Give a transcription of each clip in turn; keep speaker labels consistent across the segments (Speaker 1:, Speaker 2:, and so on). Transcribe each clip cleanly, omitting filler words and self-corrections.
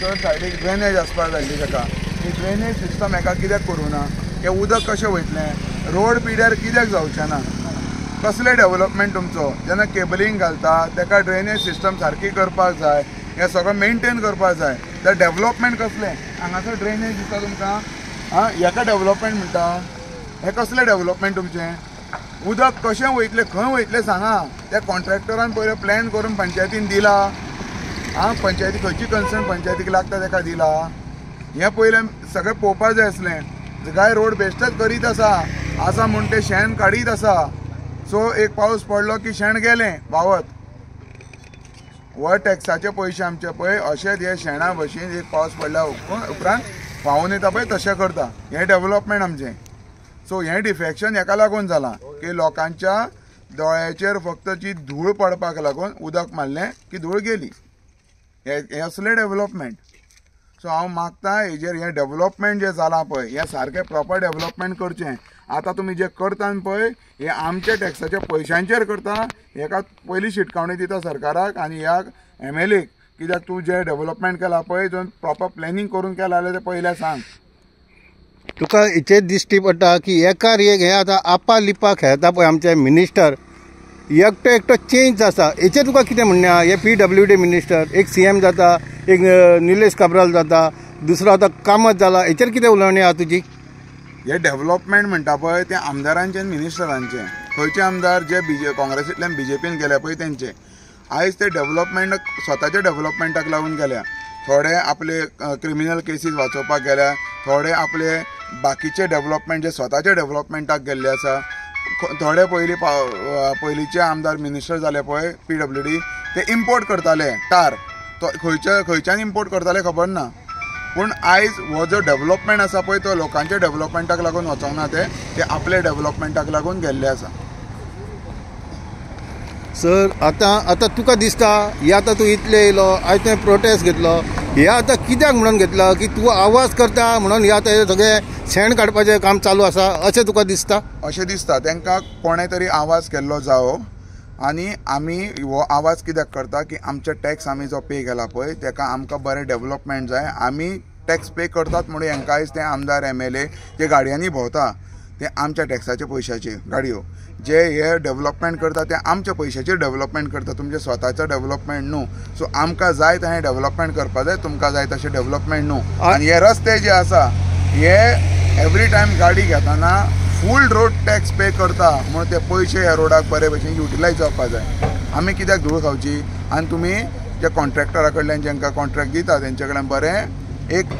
Speaker 1: थंयसर सायडीक ड्रेनेज आसपाक जाय ताका ही ड्रेनेज सिस्टम हाका कित्याक करूं ना हें उदक कशें वयतलें रोड पिड्यार कित्याक जावचें ना कसलें डेव्हलपमेंट तुमचो जेन्ना केबलिंग घालता ताका ड्रेनेज सिस्टम सारकी करपाक जाय हें सगळें मेंटेन करपाक जाय तर डेव्हलपमेंट कसलें हांगासर ड्रेनेज दिसता तुमकां हाका डेव्हलपमेंट म्हणटा हें कसलें डेव्हलपमेंट तुमचें उदक कशें वयतलें खंय वयतलें सांगा त्या कॉन्ट्रॅक्टरान पयलीं प्लॅन करून पंचायतीन दिला पंचायती खंयची कन्सर्न पंचायतीक लागता ताका दिला हें पयलें सगळें पळोवपाक जाय आसलें काय रोड बेश्टेच करीत आसा म्हूण तें शेण काडीत आसा सो एक पावस पडलो की शेण गेलें व्हांवत व टॅक्साचे पयशे आमचे पळय अशेंच हे शेणा भशेन एक पावस पडल्या उपरांत व्हांवून येता पळय तशें करता हें डेव्हलपमेंट आमचें सो हें डिफेक्शन हेका लागून जालां की लोकांच्या दोळ्याचेर फक्त जी धूळ पडपाक लागून उदक मारलें की धूळ गेली हे असलें डेव्हलपमेंट सो हांव मागता हेजेर हें डेव्हलपमेंट जें जालां पळय हें सारकें प्रॉपर डेव्हलपमेंट करचें आतां तुमी जें करता पळय हे आमच्या टॅक्साच्या पयशांचेर करता हेका पयलीं शिटकावणी दिता सरकाराक आनी ह्या MLAक कित्याक तूं जें डेव्हलपमेंट केलां पळय जर प्रॉपर प्लॅनिंग करून केलां जाल्यार तें पयलें सांग
Speaker 2: तुका हेचेर दिश्टी पडटा की एकार एक हे आतां आपा लिपा खेळटा पळय आमचे मिनिस्टर एकटो चेंज आसा हेचेर तुका कितें म्हणणें आहा हे PWD मिनिस्टर एक CM जाता एक निलेश काब्राल जाता दुसरो आतां कामत जाला हेचेर कितें उलोवणी आहा तुजी
Speaker 1: हे डेव्हलपमेंट म्हणटा पळय तें आमदारांचें आनी मिनिस्टरांचें खंयचे आमदार जे काँग्रेसींतल्यान BJPन गेले पळय तेंचे आयज ते डेव्हलपमेंट स्वताच्या डेव्हलपमेंटाक लागून गेल्या थोडे आपले क्रिमिनल केसीस वाचोवपाक गेल्या थोडे आपले बाकीचे डेव्हलपमेंट जे स्वताच्या डेव्हलपमेंटाक गेल्ले आसा थोडे पयलींचे आमदार मिनिस्टर जाले पळय PWD ते इम्पोर्ट करताले टार तो खंयच्यान इम्पोर्ट करताले खबर ना पूण आयज हो जो डेव्हलपमेंट आसा पळय तो लोकांच्या डेव्हलपमेंटाक लागून वचोंक ना ते आपले डेव्हलपमेंटाक लागून गेल्ले आसा
Speaker 2: सर आतां तुका दिसता हे आतां तूं इतले येयलो आयज तुवें प्रोटेस्ट घेतलो हे आतां कित्याक म्हणून घेतला की तूं आवाज करता म्हणून हे आतां हे सगळें शेण काडपाचें काम चालू आसा अशें तुका दिसता
Speaker 1: अशें दिसता तांकां कोणें तरी आवाज केल्लो जावो आनी आमी हो आवाज कित्याक करता की आमचे टॅक्स आमी जो पे केला पळय ताका आमकां बरें डेव्हलपमेंट जाय आमी टॅक्स पे करतात म्हणून हांकां आयज ते आमदार MLA जे गाडयांनी भोंवता ते आमच्या टॅक्साच्या पयशांचे गाडयो जे हे डेव्हलपमेंट करता ते आमच्या पयशांचेर डेव्हलपमेंट करता तुमचे स्वताचो डेव्हलपमेंट न्हू सो आमकां जाय तशें डेव्हलपमेंट करपा जाय तुमकां जाय तशें डेव्हलपमेंट न्हू आनी हे रस्ते जे आसा हे एवरी टायम गाडी घेतना फूल रोड टॅक्स पे करता म्हणून ते पयशे ह्या रोडाक बरे भशेन युटिलायज जावपा जाय आमी कित्याक धूळ खावची आनी तुमी जे कॉन्ट्रॅक्टरा कडल्यान जेंकां कॉन्ट्रॅक्ट दिता तेंचे कडेन बरें एक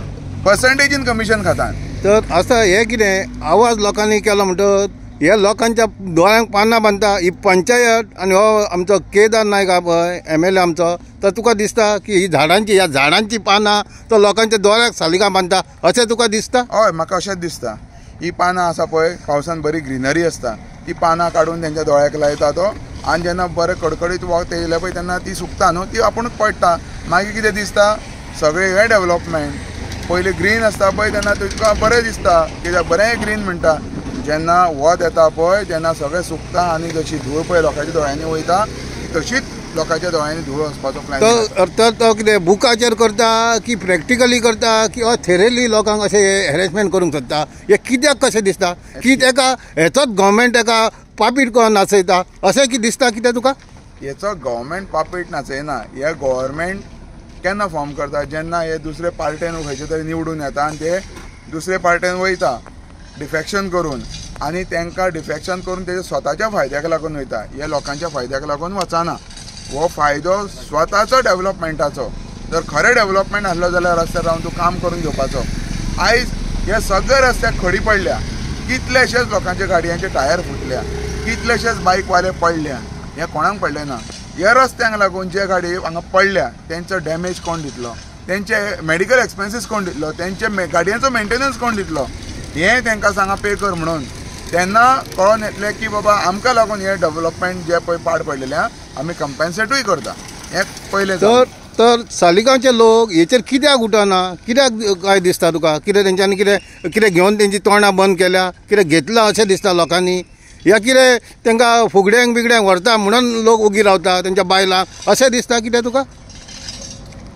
Speaker 1: पर्संटेजीन कमिशन खातात
Speaker 2: तर असं हे कितें आवाज लोकांनी केलो म्हणटत हे लोकांच्या दोळ्यांक पानां बांदता ही पंचायत आनी हो आमचो केदार नायक आहा पळय MLA आमचो तर तुका दिसता की ही ह्या झाडांची पानां तो लोकांच्या दोळ्याक सालिगां बांदता अशें तुका दिसता
Speaker 1: हय म्हाका अशेंच दिसता ही पानां आसा पळय पावसान बरी ग्रिनरी आसता ती पानां काडून तेंच्या दोळ्याक लायता तो आनी जेन्ना बरें कडकडीत वोत येयलें पळय तेन्ना ती सुकता न्हू ती आपुणूच पडटा मागीर कितें दिसता सगळें हें डेव्हलपमेंट पयलीं ग्रीन आसता पळय तेन्ना तुका बरें दिसता कित्याक बरें ग्रीन म्हणटा जेन्ना वत येता पळय तेन्ना सगळें सुकता आनी जशी धूळ पळय लोकांच्या दोळ्यांनी वयता तशीच लोकांच्या दोळ्यांनी धूळ वचपाचो प्लॅन
Speaker 2: तर तो कितें बुकाचेर करता की प्रॅक्टिकली करता की थेरेली लोकांक अशें हॅरेसमेंट करूंक सोदता हे कित्याक कशें दिसता की तेका हेचोच गव्हर्मेंट तेका पापीट करून नाचयता अशें की दिसता कितें तुका
Speaker 1: हेचो गव्हर्मेंट पापीट नाचयना हे गव्हर्मेंट केन्ना फॉर्म करता जेन्ना हे दुसरे पार्टेन खंयचे तरी निवडून येता आनी ते दुसरे पार्टेन वयता डिफेक्शन करून आनी तांकां डिफेक्शन करून तेजे स्वताच्या फायद्याक लागून वयता हे लोकांच्या फायद्याक लागून वचना हो फायदो स्वताचो डेव्हलपमेंटाचो जर खरें डेव्हलपमेंट आसलो जाल्यार रस्त्यार रावन तूं काम करून घेवपाचो आयज हे सगळे रस्त्याक खडी पडल्या कितलेशेच लोकांच्या गाडयांचे टायर फुटल्या कितलेशेच बायकवाले पडल्या हे कोणाक पडलें ना हे रस्त्यांक लागून जे गाडी हांगा पडल्या तेंचो डॅमेज कोण दितलो तेंचे मेडिकल एक्सपेन्सीस कोण दितलो तेंचे गाडयांचो मेंटेनन्स कोण दितलो हें तांकां सांगा पे कर म्हणून तेन्ना कळोन येतलें की बाबा आमकां लागून हे डेव्हलपमेंट जे पळय पाड पडलेलें आमी कंपेन्सेटूय करता हें पयलें
Speaker 2: तर सालिगांवचे लोक हेचेर कित्याक उठना कित्याक काय दिसता तुका कितें तेंच्यांनी कितें घेवन तेंची तोंडां बंद केल्या कितें घेतलां अशें दिसता लोकांनी या कितें तांकां फुगड्यांक बिगड्यांक व्हरता म्हणून लोक उगी रावता तेंच्या बायलांक अशें दिसता कितें तुका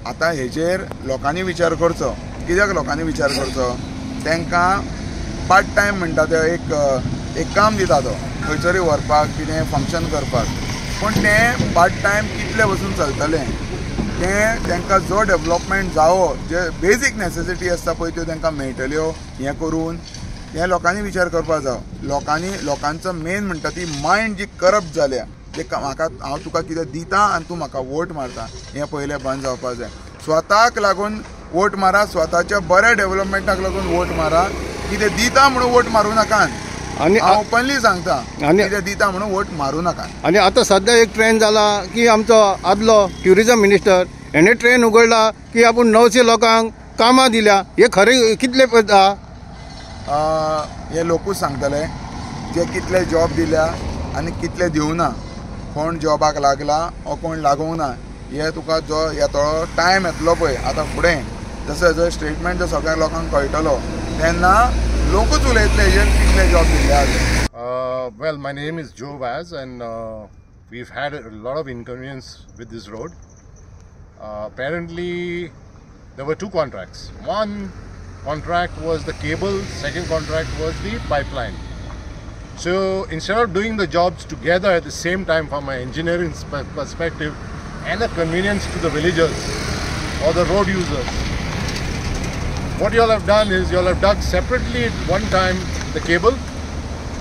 Speaker 1: आतां हेजेर लोकांनी विचार करचो. कित्याक लोकांनी विचार करचो? तांकां पार्ट टायम म्हणटा ते एक काम दिता तो खंयसरी व्हरपाक कितें फंक्शन करपाक. पूण तें पार्ट टायम कितले वचून चलतलें तें तांकां जो डेवलपमेंट जावो जे बेजीक नेसेसिटी आसता पळय त्यो तांकां मेळटल्यो हें करून हें लोकांनी विचार करपाक जाय. लोकांचो मेन म्हणटा ती मायंड जी करप्ट जाल्या ते म्हाका हांव तुका कितें दिता आनी तूं म्हाका वोट मारता हें पयलें बंद जावपाक जाय. स्वताक लागून वोट मारा, स्वताच्या बऱ्या डेवलपमेंटाक लागून वोट मारा. कितें दिता म्हणून वोट मारूं नाकात.
Speaker 2: आणि
Speaker 1: हांव ओपनली सांगता
Speaker 2: आणि
Speaker 1: कितें दिता म्हणून वोट मारूं नाका.
Speaker 2: आणि आता सध्या एक ट्रेंड जाला की आमचो आदलो ट्युरिझम मिनिस्टर हेणे ट्रेन उगडला की आपूण 900 लोकांक कामां दिल्या. हे खरें कितले
Speaker 1: हे लोकूच सांगतले जे कितले जॉब दिल्या आनी कितले दिवना, कोण जॉबाक लागला ओ कोण लागूंक ना. हे तुका जो येतलो टायम येतलो पळय आतां फुडें जसो हेजो स्टेटमेंट जो सगळ्या लोकांक कळटलो तेन्ना लोकूच उलयतले हेजेर कितले जॉब दिल्या.
Speaker 3: Well, my name is Joe Vaz, and we've had a lot of inconvenience with this road. Apparently, there were two contracts. One contract was the cable, second contract was the pipeline. So instead of doing the jobs together at the same time from an engineering perspective and a convenience to the villagers or the road users, what you all have done is you all have dug separately at one time the cable,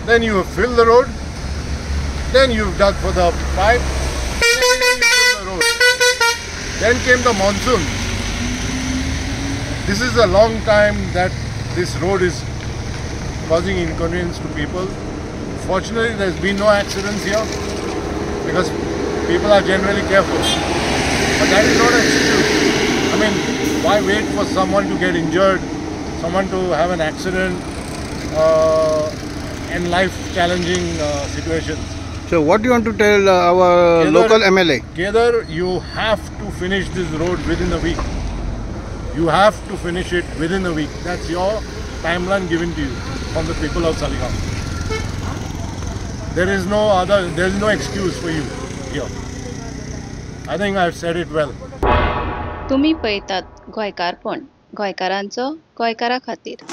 Speaker 3: then you have filled the road, then you've dug for the pipe, then you filled the road. Then came the monsoon. This is a long time that this road is causing inconvenience to people. Fortunately, there's been no accidents here because people are generally careful. But that is not an excuse. I mean, why wait for someone to get injured, someone to have an accident, and life-challenging situations?
Speaker 2: So what do you want to tell our local MLA?
Speaker 3: Kedar, you have to finish this road within a week. You have to finish it within a week. That's your timeline given to you from the people of Saligao. There is no excuse for you here. I think I've said it well.
Speaker 4: तुम्ही पळयतात गोंयकारपण, गोंयकारांचो गोंयकारा खातीर.